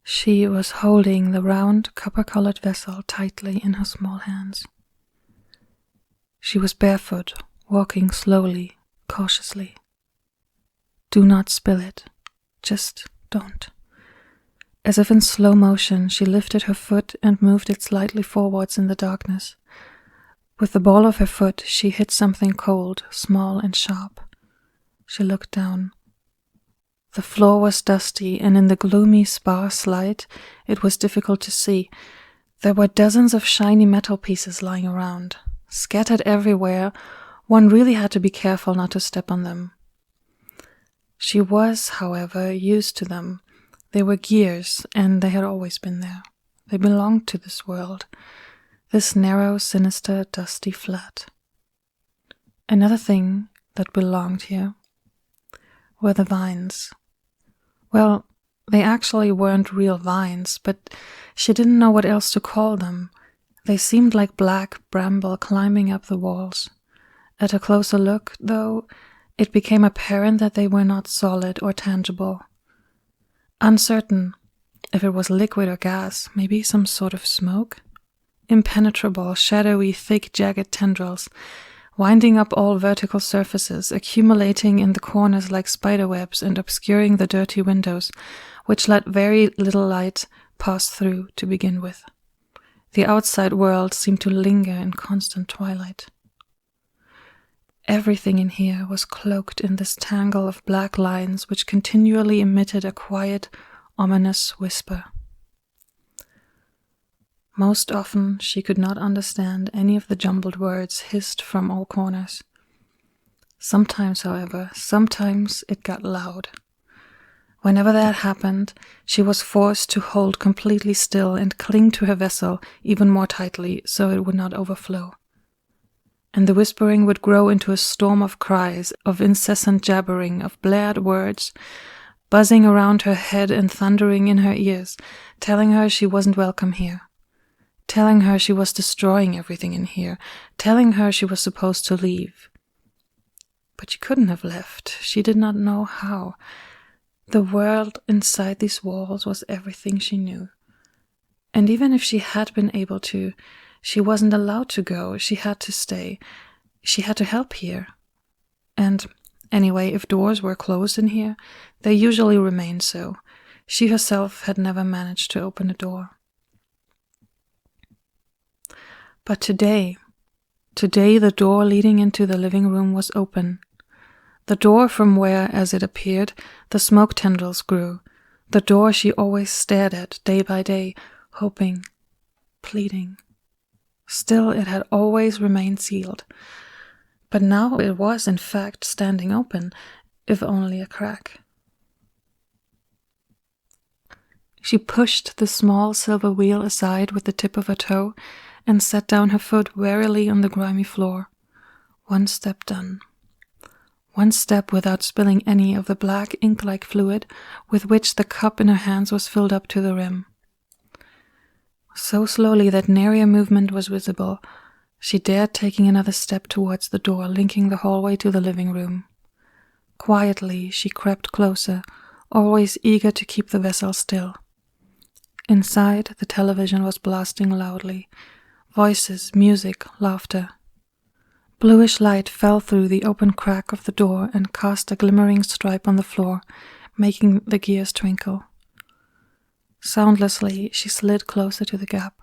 She was holding the round, copper-colored vessel tightly in her small hands. She was barefoot, walking slowly, cautiously. Do not spill it. Just don't. As if in slow motion, she lifted her foot and moved it slightly forwards in the darkness. With the ball of her foot, she hit something cold, small and sharp. She looked down. The floor was dusty, and in the gloomy, sparse light, it was difficult to see. There were dozens of shiny metal pieces lying around. Scattered everywhere, one really had to be careful not to step on them. She was, however, used to them. They were gears, and they had always been there. They belonged to this world, this narrow, sinister, dusty flat. Another thing that belonged here were the vines. Well, they actually weren't real vines, but she didn't know what else to call them. They seemed like black bramble climbing up the walls. At a closer look, though, it became apparent that they were not solid or tangible. Uncertain if it was liquid or gas, maybe some sort of smoke. Impenetrable, shadowy, thick, jagged tendrils, winding up all vertical surfaces, accumulating in the corners like spiderwebs and obscuring the dirty windows, which let very little light pass through to begin with. The outside world seemed to linger in constant twilight. Everything in here was cloaked in this tangle of black lines which continually emitted a quiet, ominous whisper. Most often she could not understand any of the jumbled words hissed from all corners. Sometimes, however, it got loud. Whenever that happened, she was forced to hold completely still and cling to her vessel even more tightly so it would not overflow. And the whispering would grow into a storm of cries, of incessant jabbering, of blared words, buzzing around her head and thundering in her ears, telling her she wasn't welcome here, telling her she was destroying everything in here, telling her she was supposed to leave. But she couldn't have left. She did not know how. The world inside these walls was everything she knew. And even if she had been able to, she wasn't allowed to go. She had to stay. She had to help here. And anyway, if doors were closed in here, they usually remained so. She herself had never managed to open a door. But today the door leading into the living room was open. The door from where, as it appeared, the smoke tendrils grew. The door she always stared at day by day, hoping, pleading. Still, it had always remained sealed. But now it was, in fact, standing open, if only a crack. She pushed the small silver wheel aside with the tip of her toe and set down her foot warily on the grimy floor. One step done. One step without spilling any of the black ink-like fluid with which the cup in her hands was filled up to the rim. So slowly that nary a movement was visible, she dared taking another step towards the door linking the hallway to the living room. Quietly she crept closer, always eager to keep the vessel still. Inside, the television was blasting loudly. Voices, music, laughter. Bluish light fell through the open crack of the door and cast a glimmering stripe on the floor, making the gears twinkle. Soundlessly, she slid closer to the gap.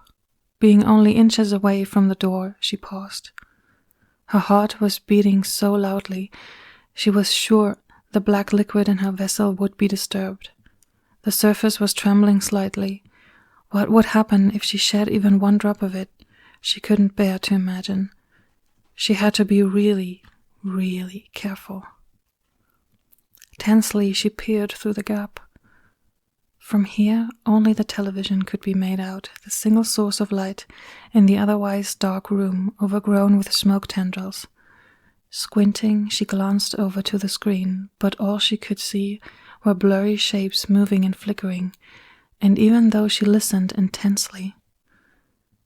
Being only inches away from the door, she paused. Her heart was beating so loudly, she was sure the black liquid in her vessel would be disturbed. The surface was trembling slightly. What would happen if she shed even one drop of it? She couldn't bear to imagine. She had to be really, really careful. Tensely, she peered through the gap. From here, only the television could be made out, the single source of light in the otherwise dark room overgrown with smoke tendrils. Squinting, she glanced over to the screen, but all she could see were blurry shapes moving and flickering, and even though she listened intensely,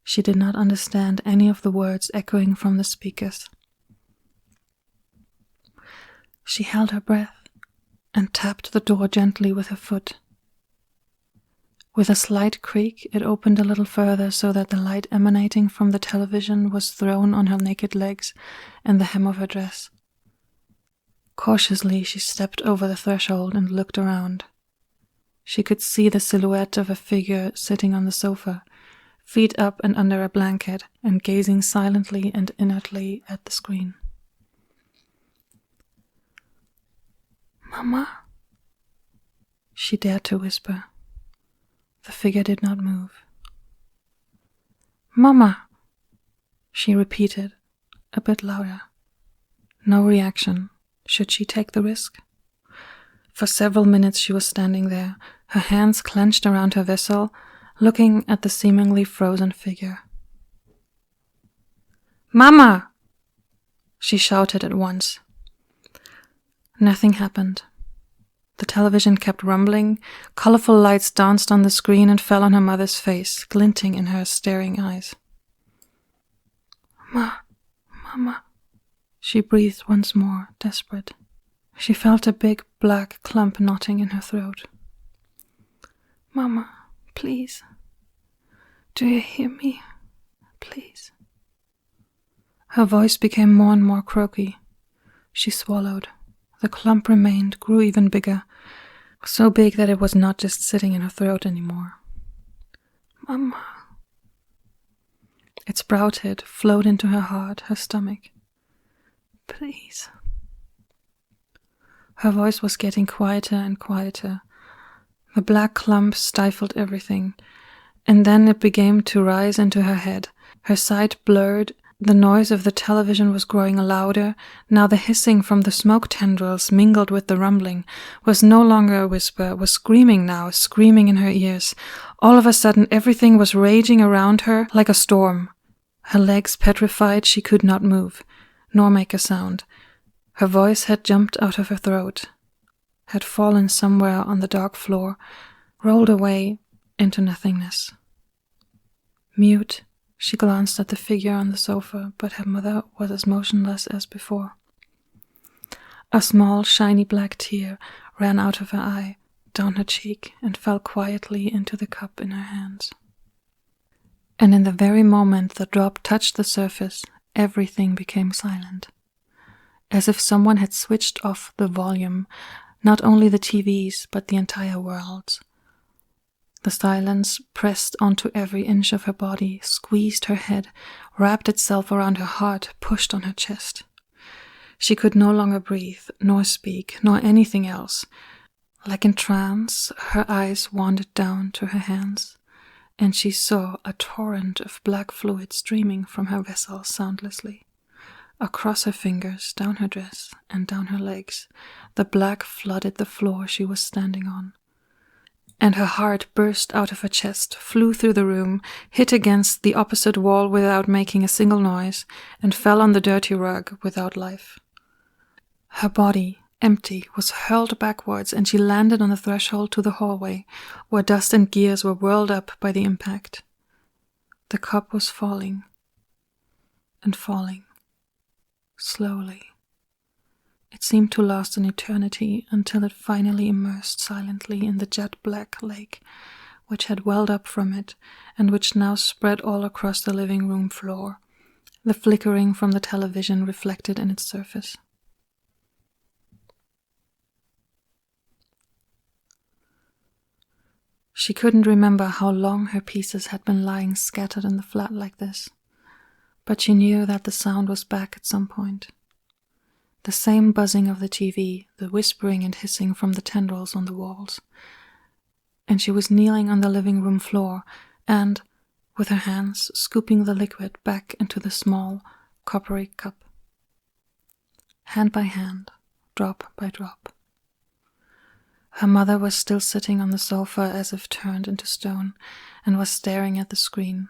she did not understand any of the words echoing from the speakers. She held her breath and tapped the door gently with her foot. With a slight creak, it opened a little further so that the light emanating from the television was thrown on her naked legs and the hem of her dress. Cautiously, she stepped over the threshold and looked around. She could see the silhouette of a figure sitting on the sofa, feet up and under a blanket, and gazing silently and inertly at the screen. "Mama?" she dared to whisper. The figure did not move. "Mama," she repeated, a bit louder. No reaction. Should she take the risk? For several minutes she was standing there, her hands clenched around her vessel, looking at the seemingly frozen figure. "Mama!" she shouted at once. Nothing happened. The television kept rumbling, colorful lights danced on the screen and fell on her mother's face, glinting in her staring eyes. Mama, she breathed once more, desperate. She felt a big black clump knotting in her throat. "Mama, please. Do you hear me? Please." Her voice became more and more croaky. She swallowed. The clump remained, grew even bigger, so big that it was not just sitting in her throat anymore. "Mama." It sprouted, flowed into her heart, her stomach. "Please." Her voice was getting quieter and quieter. The black clump stifled everything, and then it began to rise into her head. Her sight blurred. The noise of the television was growing louder. Now the hissing from the smoke tendrils mingled with the rumbling, was no longer a whisper, was screaming now, screaming in her ears. All of a sudden everything was raging around her like a storm. Her legs petrified, she could not move, nor make a sound. Her voice had jumped out of her throat, had fallen somewhere on the dark floor, rolled away into nothingness. Mute, she glanced at the figure on the sofa, but her mother was as motionless as before. A small, shiny black tear ran out of her eye, down her cheek, and fell quietly into the cup in her hands. And in the very moment the drop touched the surface, everything became silent. As if someone had switched off the volume, not only the TVs, but the entire world. The silence pressed onto every inch of her body, squeezed her head, wrapped itself around her heart, pushed on her chest. She could no longer breathe, nor speak, nor anything else. Like in trance, her eyes wandered down to her hands, and she saw a torrent of black fluid streaming from her vessel soundlessly. Across her fingers, down her dress, and down her legs, the black flooded the floor she was standing on. And her heart burst out of her chest, flew through the room, hit against the opposite wall without making a single noise, and fell on the dirty rug without life. Her body, empty, was hurled backwards, and she landed on the threshold to the hallway, where dust and gears were whirled up by the impact. The cup was falling, and falling, slowly. It seemed to last an eternity until it finally immersed silently in the jet-black lake which had welled up from it and which now spread all across the living room floor, the flickering from the television reflected in its surface. She couldn't remember how long her pieces had been lying scattered in the flat like this, but she knew that the sound was back at some point. The same buzzing of the TV, the whispering and hissing from the tendrils on the walls. And she was kneeling on the living room floor and, with her hands, scooping the liquid back into the small, coppery cup. Hand by hand, drop by drop. Her mother was still sitting on the sofa as if turned into stone, and was staring at the screen.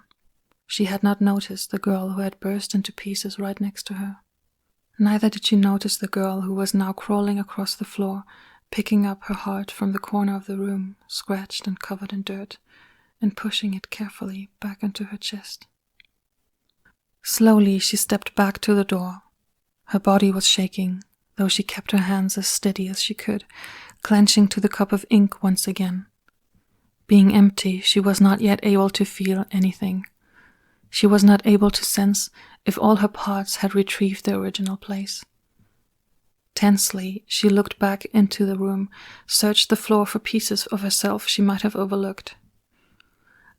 She had not noticed the girl who had burst into pieces right next to her. Neither did she notice the girl who was now crawling across the floor, picking up her heart from the corner of the room, scratched and covered in dirt, and pushing it carefully back into her chest. Slowly she stepped back to the door. Her body was shaking, though she kept her hands as steady as she could, clenching to the cup of ink once again. Being empty, she was not yet able to feel anything. She was not able to sense if all her parts had retrieved their original place. Tensely, she looked back into the room, searched the floor for pieces of herself she might have overlooked.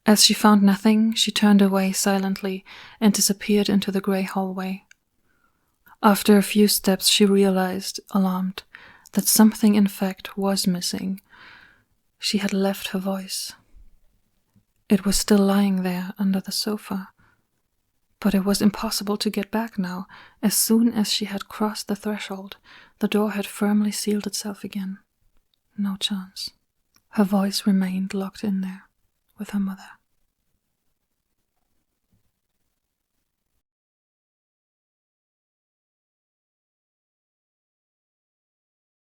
As she found nothing, she turned away silently and disappeared into the grey hallway. After a few steps, she realized, alarmed, that something in fact was missing. She had left her voice. It was still lying there under the sofa. But it was impossible to get back now. As soon as she had crossed the threshold, the door had firmly sealed itself again. No chance. Her voice remained locked in there with her mother.